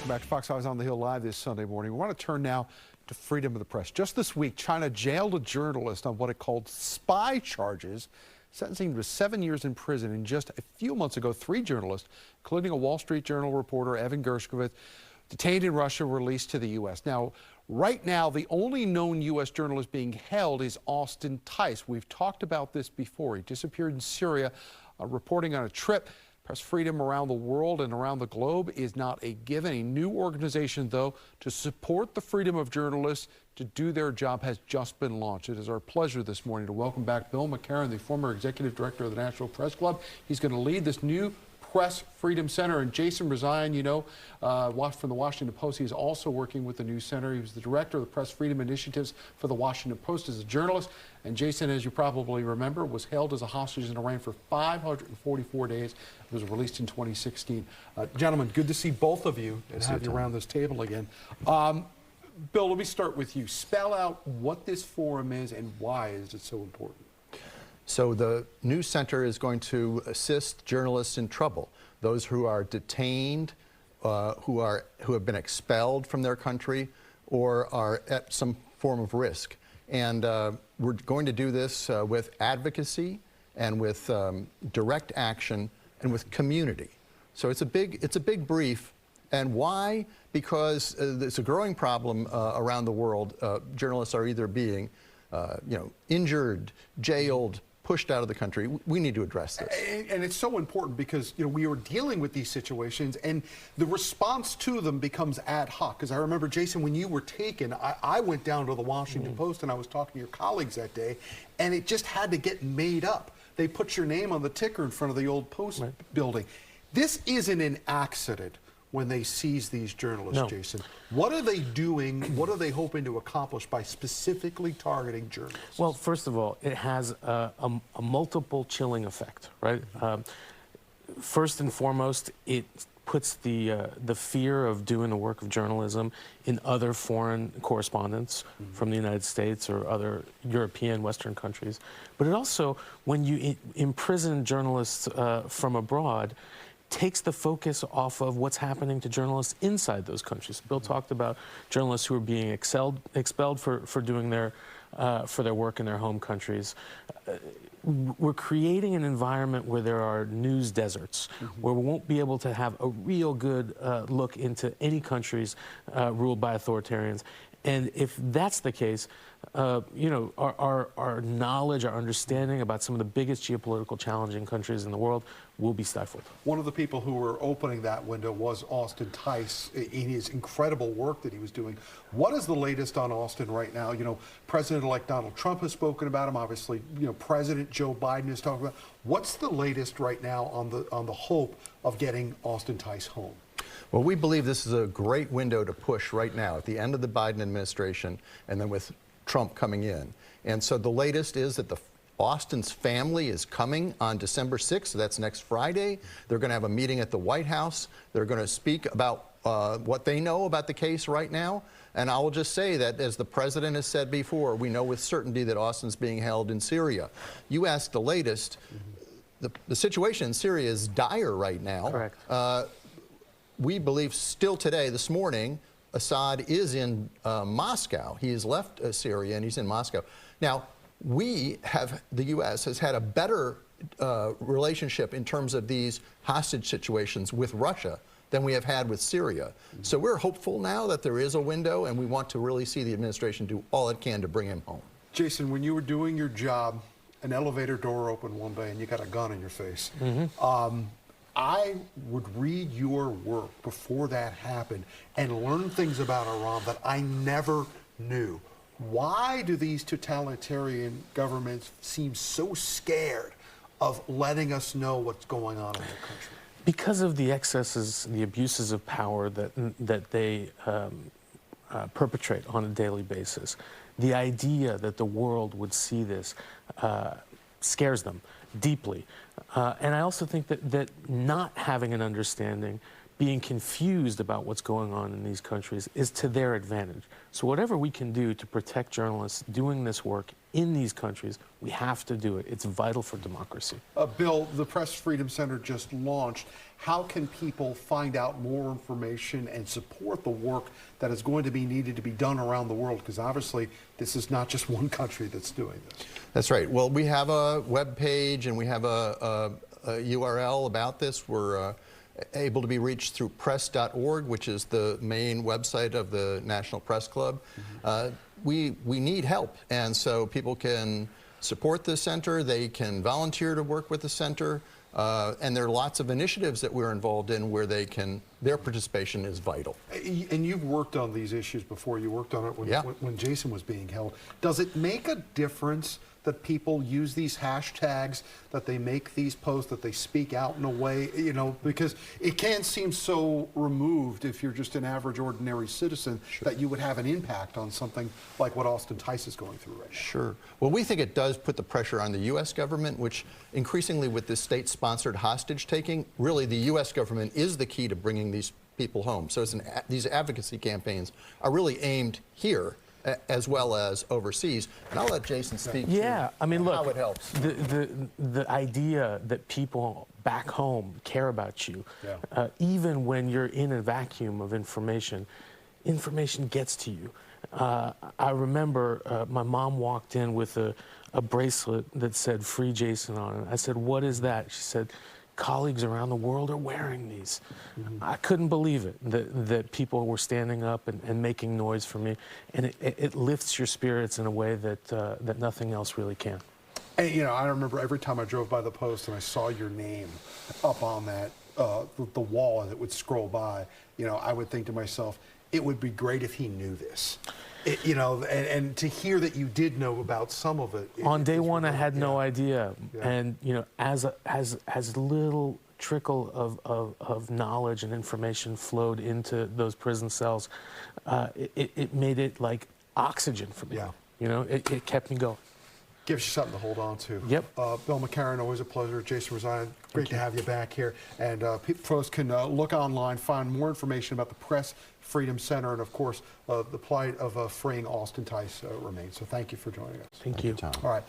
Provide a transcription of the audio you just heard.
Welcome back to Fox Eyes on the Hill Live this Sunday morning. We want to turn now to freedom of the press. Just this week, China jailed a journalist on what it called spy charges, sentencing him to 7 years in prison. And just a few months ago, 3 journalists, including a Wall Street Journal reporter, Evan Gershkovich, detained in Russia, released to the U.S. Now, right now, the only known U.S. journalist being held is Austin Tice. We've talked about this before. He disappeared in Syria, reporting on a trip. Press freedom around the world and around the globe is not a given. A new organization, though, to support the freedom of journalists to do their job has just been launched. It is our pleasure this morning to welcome back Bill McCarren, the former executive director of the National Press Club. He's going to lead this new Press Freedom Center. And Jason Rezaian, you know, from the Washington Post, he's also working with the new center. He was the director of the Press Freedom Initiatives for the Washington Post as a journalist. And Jason, as you probably remember, was held as a hostage in Iran for 544 days. It was released in 2016. Gentlemen, good to see both of you and have you around this table again. Bill, let me start with you. Spell out what this forum is and why is it so important. So the new center is going to assist journalists in trouble, those who are detained, who have been expelled from their country, or are at some form of risk. And we're going to do this with advocacy and with direct action and with community. So it's a big brief. And why? Because it's a growing problem around the world. Journalists are either being injured, jailed, pushed out of the country. We need to address this. And it's so important because, you know, we are dealing with these situations and the response to them becomes ad hoc. Because I remember, Jason, when you were taken, I went down to the Washington Post and I was talking to your colleagues that day, and it just had to get made up. They put your name on the ticker in front of the old Post building. This isn't an accident when they seize these journalists, No. Jason. What are they doing? What are they hoping to accomplish by specifically targeting journalists? Well, first of all, it has a multiple chilling effect, right? First and foremost, it puts the fear of doing the work of journalism in other foreign correspondents from the United States or other European, Western countries. But it also, when you imprison journalists from abroad, takes the focus off of what's happening to journalists inside those countries. Bill talked about journalists who are being expelled for doing their work in their home countries. We're creating an environment where there are news deserts, where we won't be able to have a real good look into any countries ruled by authoritarians. And if that's the case, you know, our knowledge, our understanding about some of the biggest geopolitical challenging countries in the world will be stifled. One of the people who were opening that window was Austin Tice in his incredible work that he was doing. What is the latest on Austin right now? You know, President-elect Donald Trump has spoken about him. Obviously, you know, President Joe Biden is talking about. What's the latest right now on the hope of getting Austin Tice home? Well, we believe this is a great window to push right now at the end of the Biden administration and then with Trump coming in. And so the latest is that Austin's family is coming on December 6th, so that's next Friday. They're going to have a meeting at the White House. They're going to speak about what they know about the case right now. And I will just say that, as the president has said before, we know with certainty that Austin's being held in Syria. You asked the latest. The situation in Syria is dire right now. Correct. We believe still today, this morning, Assad is in Moscow. He has left Syria and he's in Moscow. Now, the U.S. has had a better relationship in terms of these hostage situations with Russia than we have had with Syria. So we're hopeful now that there is a window, and we want to really see the administration do all it can to bring him home. Jason, when you were doing your job, an elevator door opened one day and you got a gun in your face. I would read your work before that happened and learn things about Iran that I never knew. Why do these totalitarian governments seem so scared of letting us know what's going on in their country? Because of the excesses, the abuses of power that they perpetrate on a daily basis. The idea that the world would see this scares them deeply. And I also think that not having an understanding being confused about what's going on in these countries is to their advantage. So whatever we can do to protect journalists doing this work in these countries, we have to do it. It's vital for democracy. Bill, the Press Freedom Center just launched. How can people find out more information and support the work that is going to be needed to be done around the world? Because obviously this is not just one country that's doing this. That's right. Well, we have a web page and we have a URL about this. We're able to be reached through press.org, which is the main website of the National Press Club. We need help, and so people can support the center, they can volunteer to work with the center, and there are lots of initiatives that we're involved in where their participation is vital. And you've worked on these issues before. You worked on it when Jason was being held. Does it make a difference that people use these hashtags, that they make these posts, that they speak out in a way, you know, because it can seem so removed if you're just an average, ordinary citizen, that you would have an impact on something like what Austin Tice is going through right now. Sure. Well, we think it does put the pressure on the U.S. government, which increasingly with this state-sponsored hostage taking, really the U.S. government is the key to bringing these people home. So these advocacy campaigns are really aimed here as well as overseas. And I'll let Jason speak to I mean, look, how it helps. The idea that people back home care about you, even when you're in a vacuum of information gets to you. I remember my mom walked in with a bracelet that said "Free Jason" on it. I said, "What is that?" She said, "Colleagues around the world are wearing these." I couldn't believe it, that people were standing up and making noise for me. And it lifts your spirits in a way that nothing else really can. And, you know, I remember every time I drove by the post and I saw your name up on that, the wall, and it would scroll by, you know, I would think to myself, it would be great if he knew this. You know, and to hear that you did know about some of it. On day one, I had no idea. And, you know, as little trickle of knowledge and information flowed into those prison cells, it made it like oxygen for me. You know, it kept me going. Gives you something to hold on to. Yep. Bill McCarren, always a pleasure. Jason Rezaian, great to have you back here. And folks can look online, find more information about the Press Freedom Center, and of course, the plight of freeing Austin Tice remains. So thank you for joining us. Thank you. Tom. All right.